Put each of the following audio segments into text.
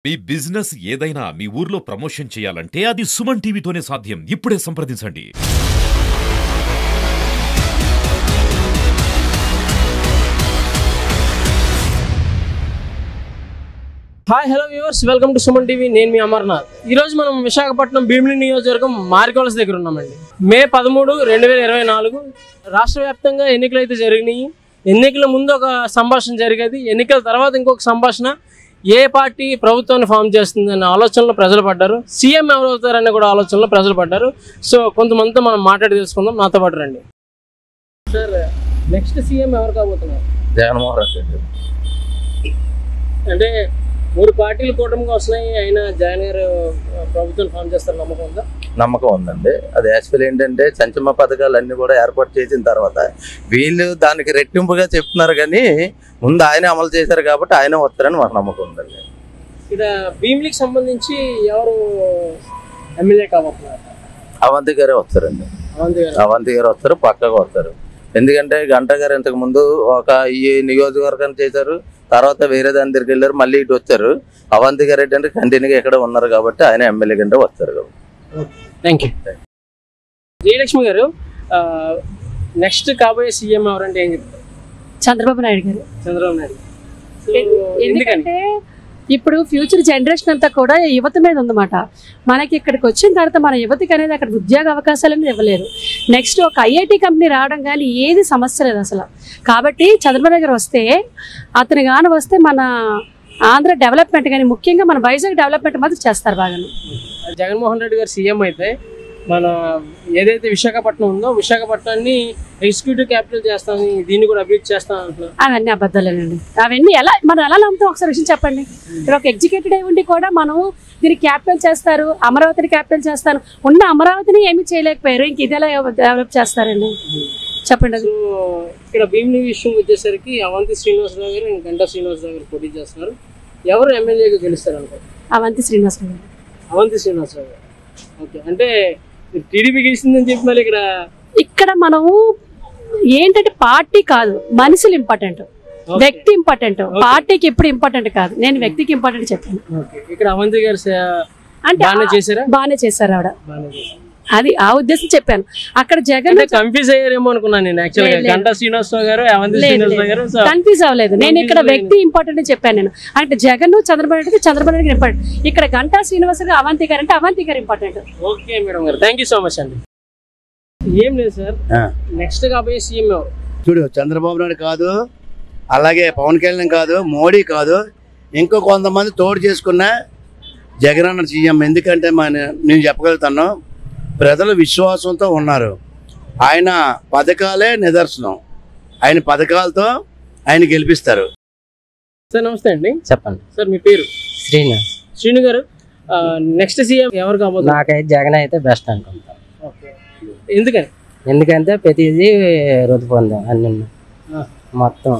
మీ business ఏదైనా మీ ఊర్లో promotion చేయాలంటే అది సుమన్ టీవీతోనే సాధ్యం. ఇప్పుడే సంప్రదించండి. Hi hello viewers, welcome to Suman TV. నేను మీ అమర్నాథ్. ఈరోజు మనం విశాఖపట్నం భీమిలి నియోజకవర్గం మార్కోల్స్ దగ్గర ఉన్నామండి. మే 13, 2024 రాష్ట్ర వ్యాప్తంగా ఎన్నికలు అయితే జరిగినాయి. ఎన్నికల ముందు ఒక సంభాషణ జరిగేది, ఎన్నికల తర్వాత ఇంకొక సంభాషణ. ఏ పార్టీ ప్రభుత్వాన్ని ఫామ్ చేస్తుంది అనే ఆలోచనలో ప్రజలు పడ్డారు, సీఎం ఎవరు అవుతారనే కూడా ఆలోచనలో ప్రజలు పడ్డారు. సో కొంతమందితో మనం మాట్లాడి తెలుసుకుందాం. నాతో పాటు రండి. సార్, నెక్స్ట్ సీఎం ఎవరు కాబోతున్నారు? జగన్మోహన్ రెడ్డి. అంటే 3 పార్టీలు కూటమిగా వస్తున్నాయి, అయినా జగన్ గారు ప్రభుత్వం ఫామ్ చేస్తారు నమ్మకం ఉందా? నమ్మకం ఉందండి. అది యాక్చువల్ ఏంటంటే సంక్షేమ పథకాలన్నీ కూడా ఏర్పాటు చేసిన తర్వాత వీళ్ళు దానికి రెట్టింపుగా చెప్తున్నారు, కానీ ముందు ఆయన అమలు చేశారు కాబట్టి ఆయన వస్తారని మాకు నమ్మకం ఉందండి. ఇక్కడ భీమిలికి సంబంధించి ఎవరు ఎమ్మెల్యే కాబోతున్నారు? అవంతి గారే వస్తారండి. అవంతి గారు వస్తారు, పక్కగా వస్తారు. ఎందుకంటే గంటా గారు ఇంతకు ముందు ఒక ఈ నియోజకవర్గాన్ని చేశారు, తర్వాత వేరే దాని దగ్గరికి వెళ్ళారు, మళ్ళీ ఇటు వచ్చారు. అవంతి గారు ఏంటంటే కంటిన్యూగా ఇక్కడ ఉన్నారు కాబట్టి ఆయన ఎమ్మెల్యే కంటే వస్తారు కాబట్టి. Thank you. జయలక్ష్మి గారు, నెక్స్ట్ కాబోయే సీఎం ఎవరంటే ఏం చెప్తారు? చంద్రబాబు నాయుడు గారు. చంద్రబాబు నాయుడు. ఎందుకంటే ఇప్పుడు ఫ్యూచర్ జనరేషన్ అంతా కూడా యువత మీద ఉందన్నమాట. మనకి ఇక్కడికి వచ్చిన తర్వాత మన యువతకి అనేది అక్కడ ఉద్యోగ అవకాశాలను ఇవ్వలేరు. నెక్స్ట్ ఒక ఐఐటి కంపెనీ రావడం కానీ ఏది సమస్య లేదు అసలు. కాబట్టి చంద్రబాబు నాయుడు వస్తే, అతను కానీ వస్తే మన ఆంధ్ర డెవలప్మెంట్ కానీ ముఖ్యంగా మన వైజాగ్ డెవలప్మెంట్ మాత్రం చేస్తారు బాగా. జగన్మోహన్ రెడ్డి గారు సీఎం అయితే మన ఏదైతే విశాఖపట్నం ఉందో విశాఖపట్నాన్ని ఎగ్జిక్యూటివ్ క్యాపిటల్ చేస్తాను, దీన్ని కూడా అభివృద్ధి చేస్తాను అంటున్నారు. అవన్నీ అబద్ధాలేనండి. అవన్నీ మనం ఎలా నమ్ముతాం ఒకసారి విషయం చెప్పండి. ఇక్కడ ఒక ఎగ్జిక్యూటివ్ అయి ఉండి కూడా మనం దీన్ని క్యాపిటల్ చేస్తారు, అమరావతిని క్యాపిటల్ చేస్తాను. ఉన్న అమరావతిని ఏమీ చేయలేకపోయారు, ఇంక ఇది ఎలా డెవలప్ చేస్తారండి చెప్పండి. సో ఇక్కడ భీమిలి విషయం వచ్చేసరికి అవంతి శ్రీనివాసరావు గారు, గంటా శ్రీనివాసరావు గారు పోటీ చేస్తున్నారు. ఎవరు ఎమ్మెల్యేగా గెలుస్తారు అనుకో? అవంతి శ్రీనివాసరావు గారు. అవంతి శ్రీనివాసరావు గారు. ఓకే, అంటే టీడీపీ గెలిచిందని చెప్పి మళ్ళీ ఇక్కడ మనము ఏంటంటే పార్టీ కాదు, మనుషులు ఇంపార్టెంట్, వ్యక్తి ఇంపార్టెంట్. పార్టీకి ఎప్పుడు ఇంపార్టెంట్ కాదు, నేను వ్యక్తికి ఇంపార్టెంట్ చెప్పాను. ఇక్కడ అవంతి గారు అంటే బాగానే చేశారు ఆవిడ, అది ఆ ఉద్దేశం చెప్పాను. అక్కడ జగన్ కన్ఫ్యూజ్ అయ్యారేమో అనుకున్నాను నేను. యాక్చువల్గా గంటా శ్రీనివాసరావు గారు, అవంతి శ్రీనివాసరావు గారు కన్ఫ్యూజ్ అవ్వలేదు. నేను ఇక్కడ వ్యక్తి ఇంపార్టెంట్ అని చెప్పాను. నేను అంటే జగన్ చంద్రబాబు నాయుడు ఇంపార్టెంట్, ఇక్కడ గంటా శ్రీనివాస గారు అవంతి గారు అంటే అవంతి గారు ఇంపార్టెంట్. ఓకే మేడం గారు, థ్యాంక్ యూ సో మచ్ అండి. ఏం లేదు సార్, నెక్స్ట్ కాబోయే సీఎం ఎవరు? చూడు, చంద్రబాబు నాయుడు కాదు, అలాగే పవన్ కళ్యాణ్ కాదు, మోడీ కాదు, ఇంకో కొంతమంది తోడు చేసుకున్న జగన్ అన్న సీఎం. ఎందుకంటే నేను చెప్పగలుగుతాను, ప్రజలు విశ్వాసంతో ఉన్నారు. ఆయన పథకాలే నిదర్శనం, ఆయన పథకాలతో ఆయన గెలిపిస్తారు. సార్ నమస్తే అండి. చెప్పండి సార్, మీ పేరు? శ్రీను గారు, నెక్స్ట్ సీఎం ఎవరు కాబోతున్నారు? నాకైతే జగన్ అయితే బెస్ట్ అనుకుంటాను. ఎందుకంటే ప్రతిదీ రుతుపొందాం అన్ని మొత్తం,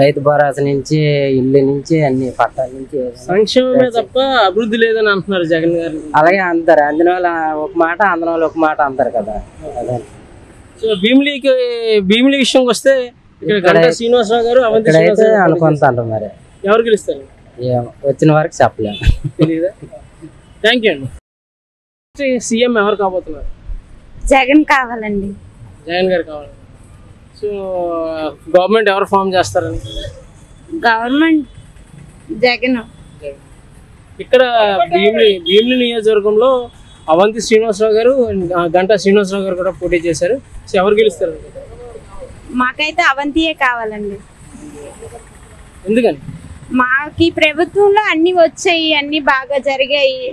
రైతు భరోసా నుంచి ఇల్లు నుంచి అన్ని పట్టాల నుంచి సంక్షేమమే తప్ప అభివృద్ధి లేదని అంటున్నారు జగన్ గారు. అలాగే అంటారు, అందిన వాళ్ళు ఒక మాట, అందిన వాళ్ళు ఒక మాట అంటారు కదా. సో భీమిలి విషయంకి వస్తే శ్రీనివాసరావు గారు ఇక్కడైతే అనుకుంటారు, మరి ఎవరు గెలుస్తారు వచ్చిన వరకు చెప్పలేము, తెలియదా? థ్యాంక్ యూ అండి. సీఎం ఎవరు కాబోతున్నారు? జగన్ కావాలండి. జగన్ గారు కావాలి. సో గవర్నమెంట్ ఎవరు ఫామ్ చేస్తారని? గవర్నమెంట్ జగన్. ఇక్కడ భీమిలి నియోజకవర్గంలో అవంతి శ్రీనివాసరావు గారు, గంటా శ్రీనివాసరావు గారు కూడా పోటీ చేశారు. సో ఎవరు గెలుస్తారు? మాకైతే అవంతియే కావాలండి. ఎందుకని? మాకు ఈ ప్రభుత్వంలో అన్ని వచ్చాయి, అన్ని బాగా జరిగాయి.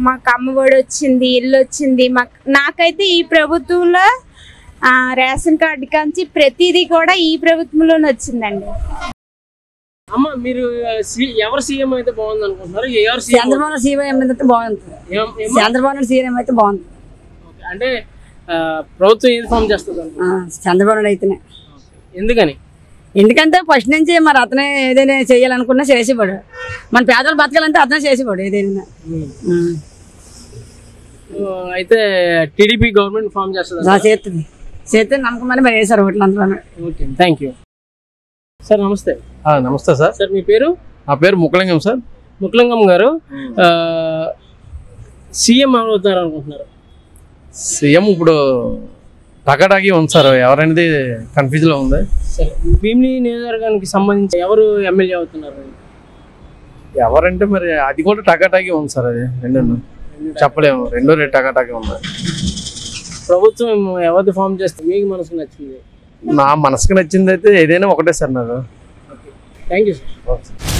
మాకు అమ్మఒడి వచ్చింది, ఇల్లు వచ్చింది. నాకైతే ఈ ప్రభుత్వంలో రేషన్ కార్డు కాంచి ప్రతిదీ కూడా ఈ ప్రభుత్వంలోనే వచ్చిందండి. అమ్మ, మీరు ఎవరు సీఎం అయితే బాగుంది అనుకుంటున్నారు? చంద్రబాబు సీఎం అయితే బాగుంది. చంద్రబాబు సీఎం అయితే బాగుంది. అంటే ప్రభుత్వం ఏది ఫామ్ చేస్తుంది? చంద్రబాబు అయితేనే. ఎందుకని? ఎందుకంటే ఫస్ట్ నుంచి మరి అతనే ఏదైనా చేయాలనుకున్నా చేసేవాడు. మన పేదలు బతకాలంటే అతనే చేసేవాడు ఏదైనా. అయితే టీడీపీ గవర్నమెంట్ ఫామ్ చేస్తుంది, చేస్తే నమ్మకం మరి వేసారు ఓట్లు అందరూ. Okay, thank you sir. నమస్తే. నమస్తే సార్. సార్, మీ పేరు? నా పేరు ముక్కలింగం సార్. ముక్లింగం గారు సీఎం అవుతారు అనుకుంటున్నారు? సీఎం ఇప్పుడు టకాటాకి ఉంది సార్, ఎవరనేది కన్ఫ్యూజ్లో ఉంది. సరే, భీమిలి నియోజకవర్గానికి సంబంధించి ఎవరు ఎమ్మెల్యే అవుతున్నారు? ఎవరంటే మరి అది కూడా టకాటాకి ఉంది సార్, అది రెండు చెప్పలేము, రెండు టకాటాకి ఉన్నాయి. ప్రభుత్వం ఎవరిది ఫామ్ చేస్తే మీకు మనసుకు నచ్చింది? నా మనసుకు నచ్చింది అయితే ఏదైనా ఒకటే సార్ నాకు. Thank you sir.